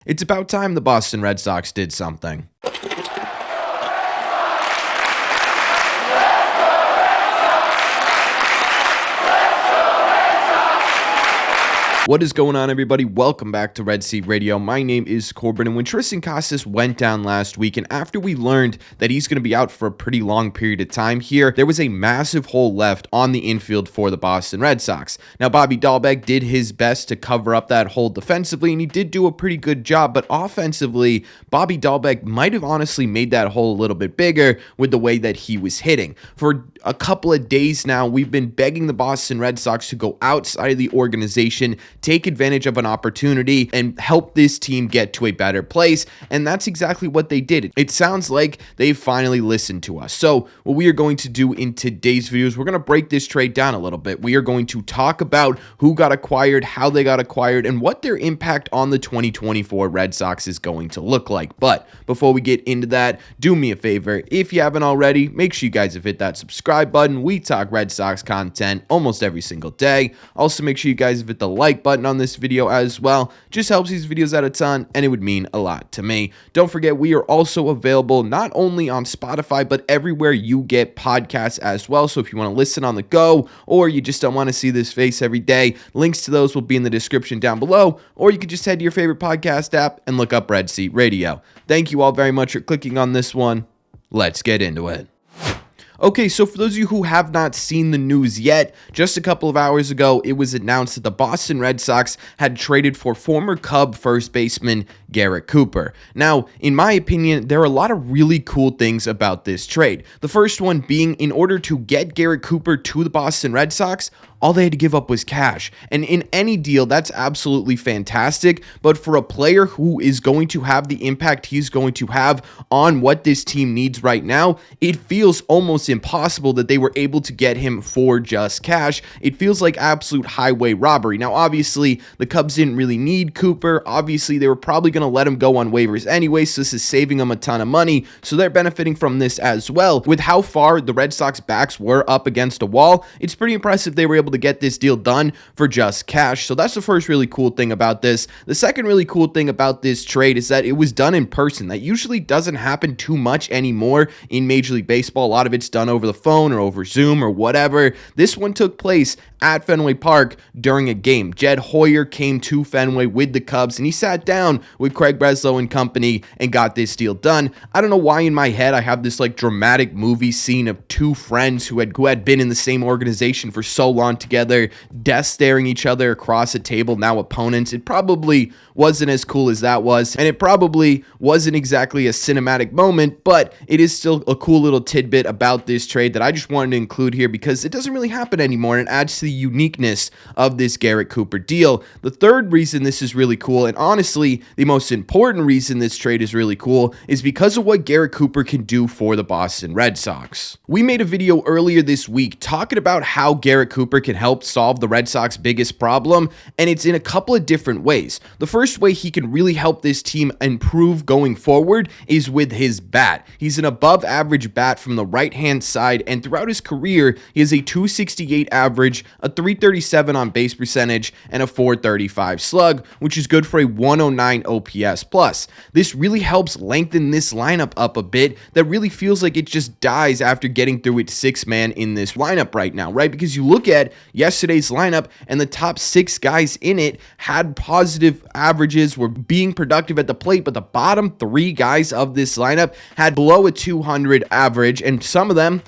It's about time the Boston Red Sox did something. What is going on, everybody? Welcome back to Red Sox Radio. My name is Corbin, and when Tristan Casas went down last week, and after we learned that he's going to be out for a pretty long period of time here, there was a massive hole left on the infield for the Boston Red Sox. Now, Bobby Dahlbeck did his best to cover up that hole defensively, and he did do a pretty good job, but offensively, Bobby Dahlbeck might have honestly made that hole a little bit bigger with the way that he was hitting. For a couple of days now, we've been begging the Boston Red Sox to go outside of the organization, take advantage of an opportunity, and help this team get to a better place, and that's exactly what they did. It sounds like they finally listened to us. So what we are going to do in today's video is we're going to break this trade down a little bit. We are going to talk about who got acquired, how they got acquired, and what their impact on the 2024 Red Sox is going to look like. But before we get into that, do me a favor. If you haven't already, make sure you guys have hit that subscribe button. We talk Red Sox content almost every single day. Also, make sure you guys have hit the like button on this video as well. Just helps these videos out a ton, and it would mean a lot to me. Don't forget, we are also available not only on Spotify, but everywhere you get podcasts as well. So if you want to listen on the go, or you just don't want to see this face every day, links to those will be in the description down below, or you could just head to your favorite podcast app and look up Red Sox Radio. Thank you all very much for clicking on this one. Let's get into it. Okay, so for those of you who have not seen the news yet, just a couple of hours ago, it was announced that the Boston Red Sox had traded for former Cub first baseman Garrett Cooper. Now, in my opinion, there are a lot of really cool things about this trade. The first one being, in order to get Garrett Cooper to the Boston Red Sox, all they had to give up was cash. And in any deal, that's absolutely fantastic. But for a player who is going to have the impact he's going to have on what this team needs right now, it feels almost impossible that they were able to get him for just cash. It feels like absolute highway robbery. Now, obviously, the Cubs didn't really need Cooper. Obviously, they were probably going to let him go on waivers anyway, so this is saving them a ton of money. So they're benefiting from this as well. With how far the Red Sox backs were up against a wall, it's pretty impressive they were able to get this deal done for just cash. So that's the first really cool thing about this. The second really cool thing about this trade is that it was done in person. That usually doesn't happen too much anymore in Major League Baseball. A lot of it's done over the phone or over Zoom or whatever. This one took place at Fenway Park during a game. Jed Hoyer came to Fenway with the Cubs, and he sat down with Craig Breslow and company and got this deal done. I don't know why in my head I have this like dramatic movie scene of two friends who had been in the same organization for so long together, death staring each other across a table, now opponents. It probably wasn't as cool as that was, and it probably wasn't exactly a cinematic moment, but it is still a cool little tidbit about this trade that I just wanted to include here because it doesn't really happen anymore, and it adds to the uniqueness of this Garrett Cooper deal. The third reason this is really cool, and honestly the most important reason this trade is really cool, is because of what Garrett Cooper can do for the Boston Red Sox. We made a video earlier this week talking about how Garrett Cooper can help solve the Red Sox biggest problem, and it's in a couple of different ways. The first way he can really help this team improve going forward is with his bat. He's an above average bat from the right hand side, and throughout his career he has a 268 average, a 337 on base percentage, and a 435 slug, which is good for a 109 OPS plus. This really helps lengthen this lineup up a bit that really feels like it just dies after getting through its six man in this lineup right now, right? Because you look at yesterday's lineup and the top six guys in it had positive averages, were being productive at the plate, but the bottom three guys of this lineup had below a 200 average, and some of them,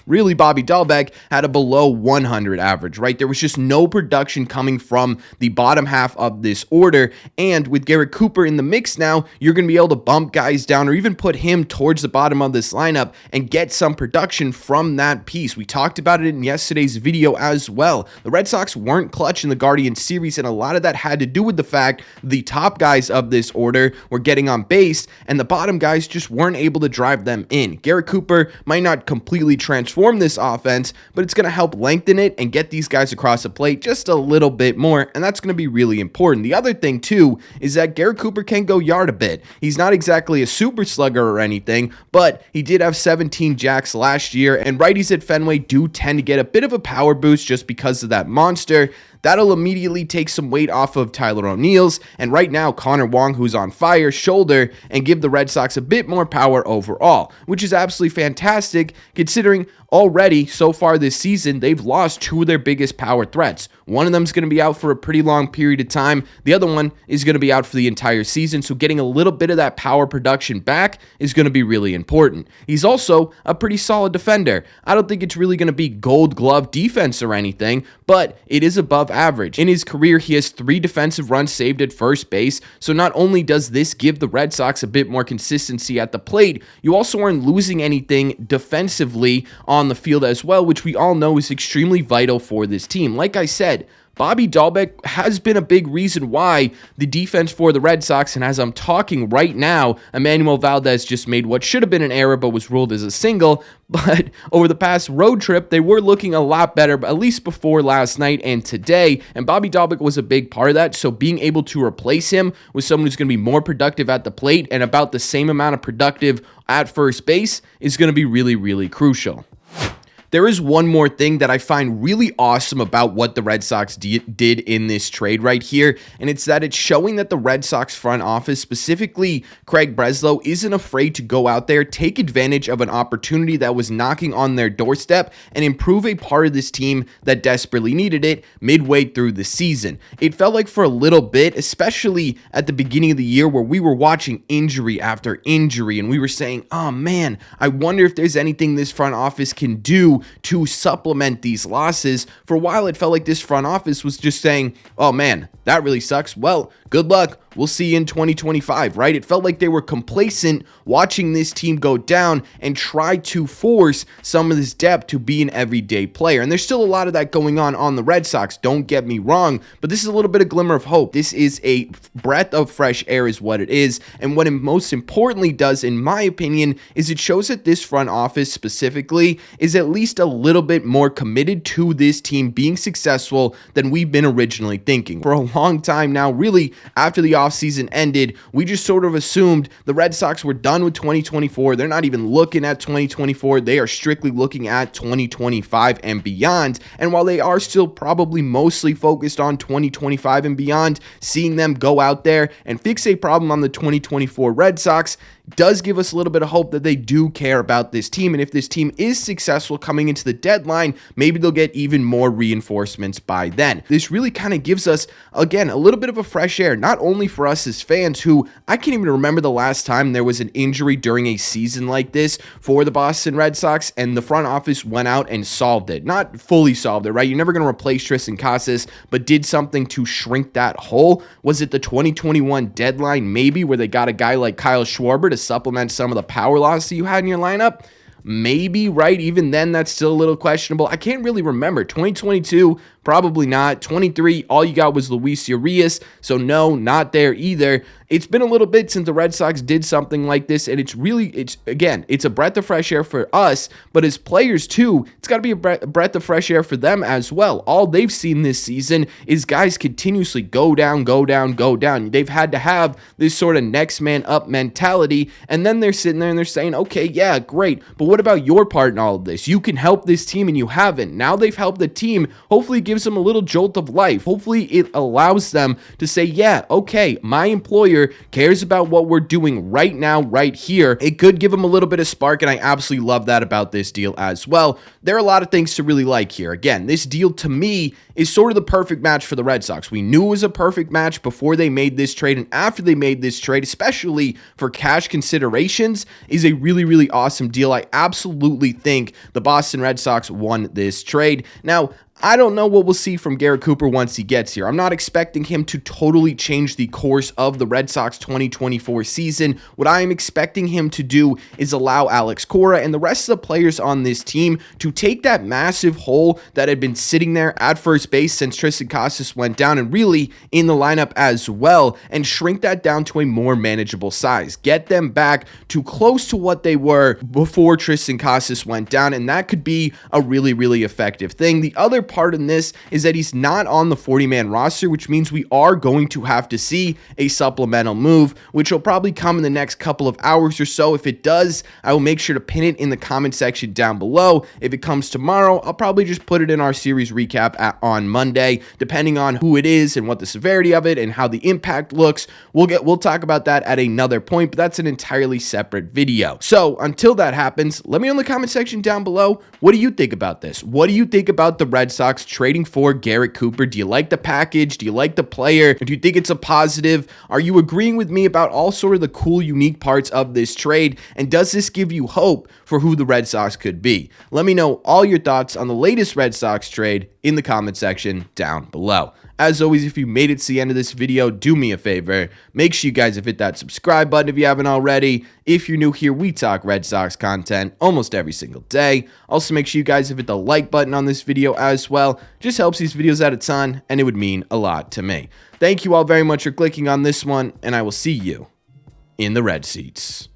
really Bobby Dahlbeck, had a below 100 average, right? There was just no production coming from the bottom half of this order, and with Garrett Cooper in the mix now, you're going to be able to bump guys down or even put him towards the bottom of this lineup and get some production from that piece. We talked about it in yesterday's video as well. The Red Sox weren't clutch in the Guardians series, and a lot of that had to do with the fact the top guys of this order were getting on base, and the bottom guys just weren't able to drive them in. Garrett Cooper might not completely transform this offense, but it's going to help lengthen it and get these guys across the plate just a little bit more, and that's going to be really important. The other thing too is that Garrett Cooper can go yard a bit. He's not exactly a super slugger or anything, but he did have 17 jacks last year, and righties at Fenway do tend to get a bit of a power boost just because of that monster. that'll immediately take some weight off of Tyler O'Neill's, and right now Connor Wong, who's on fire, shoulder, and give the Red Sox a bit more power overall, which is absolutely fantastic considering already so far this season they've lost two of their biggest power threats. One of them is going to be out for a pretty long period of time. The other one is going to be out for the entire season, so getting a little bit of that power production back is going to be really important. He's also a pretty solid defender. I don't think it's really going to be gold glove defense or anything, but it is above average. In his career, he has 3 defensive runs saved at first base, so not only does this give the Red Sox a bit more consistency at the plate, you also aren't losing anything defensively on the field as well, which we all know is extremely vital for this team. Like I said, Bobby Dahlbeck has been a big reason why the defense for the Red Sox, and as I'm talking right now, Emmanuel Valdez just made what should have been an error but was ruled as a single, but over the past road trip, they were looking a lot better, at least before last night and today, and Bobby Dahlbeck was a big part of that, so being able to replace him with someone who's going to be more productive at the plate and about the same amount of productive at first base is going to be really, really crucial. There is one more thing that I find really awesome about what the Red Sox did in this trade right here, and it's that it's showing that the Red Sox front office, specifically Craig Breslow, isn't afraid to go out there, take advantage of an opportunity that was knocking on their doorstep, and improve a part of this team that desperately needed it midway through the season. It felt like for a little bit, especially at the beginning of the year where we were watching injury after injury, and we were saying, oh man, I wonder if there's anything this front office can do to supplement these losses. For a while, it felt like this front office was just saying, oh man, that really sucks. Well, good luck. We'll see you in 2025, right? It felt like they were complacent watching this team go down and try to force some of this depth to be an everyday player. And there's still a lot of that going on the Red Sox, don't get me wrong, but this is a little bit of glimmer of hope. This is a breath of fresh air is what it is. And what it most importantly does, in my opinion, is it shows that this front office specifically is at least a little bit more committed to this team being successful than we've been originally thinking. For a long time now, really, after the offseason ended, we just sort of assumed the Red Sox were done with 2024. They're not even looking at 2024. They are strictly looking at 2025 and beyond. And while they are still probably mostly focused on 2025 and beyond, seeing them go out there and fix a problem on the 2024 Red Sox does give us a little bit of hope that they do care about this team. And if this team is successful coming into the deadline, maybe they'll get even more reinforcements by then. This really kind of gives us, again, a little bit of a fresh air, not only for us as fans who, I can't even remember the last time there was an injury during a season like this for the Boston Red Sox and the front office went out and solved it. Not fully solved it, right? You're never going to replace Tristan Casas, but did something to shrink that hole. Was it the 2021 deadline maybe, where they got a guy like Kyle Schwarber to supplement some of the power loss that you had in your lineup? Maybe, right? Even then, that's still a little questionable. I can't really remember. 2022, probably not. 23, all you got was Luis Urias, so no, not there either. It's been a little bit since the Red Sox did something like this, and it's a breath of fresh air for us, but as players too, it's got to be a breath of fresh air for them as well. All they've seen this season is guys continuously go down, go down, go down. They've had to have this sort of next man up mentality, and then they're sitting there and they're saying, okay, yeah, great, but what about your part in all of this? You can help this team and you haven't. Now they've helped the team. Hopefully it gives them a little jolt of life. Hopefully it allows them to say, yeah, okay, my employer cares about what we're doing right now, right here. It could give them a little bit of spark, and I absolutely love that about this deal as well. There are a lot of things to really like here. Again, this deal to me is sort of the perfect match for the Red Sox. We knew it was a perfect match before they made this trade, and after they made this trade, especially for cash considerations, is a really, really awesome deal. I absolutely think the Boston Red Sox won this trade. Now, I don't know what we'll see from Garrett Cooper once he gets here. I'm not expecting him to totally change the course of the Red Sox 2024 season. What I am expecting him to do is allow Alex Cora and the rest of the players on this team to take that massive hole that had been sitting there at first base since Tristan Casas went down, and really in the lineup as well, and shrink that down to a more manageable size. Get them back to close to what they were before Tristan Casas went down, and that could be a really, really effective thing. The other part in this is that he's not on the 40-man roster, which means we are going to have to see a supplemental move, which will probably come in the next couple of hours or so. If it does, I will make sure to pin it in the comment section down below. If it comes tomorrow, I'll probably just put it in our series recap on Monday, depending on who it is and what the severity of it and how the impact looks. We'll talk about that at another point, but that's an entirely separate video. So until that happens, let me know in the comment section down below, what do you think about this? What do you think about the Red Sox trading for Garrett Cooper? Do you like the package? Do you like the player? Do you think it's a positive? Are you agreeing with me about all sort of the cool, unique parts of this trade? And does this give you hope for who the Red Sox could be? Let me know all your thoughts on the latest Red Sox trade in the comment section down below. As always, if you made it to the end of this video, do me a favor. Make sure you guys have hit that subscribe button if you haven't already. If you're new here, we talk Red Sox content almost every single day. Also, make sure you guys have hit the like button on this video as well. Just helps these videos out a ton, and it would mean a lot to me. Thank you all very much for clicking on this one, and I will see you in the red seats.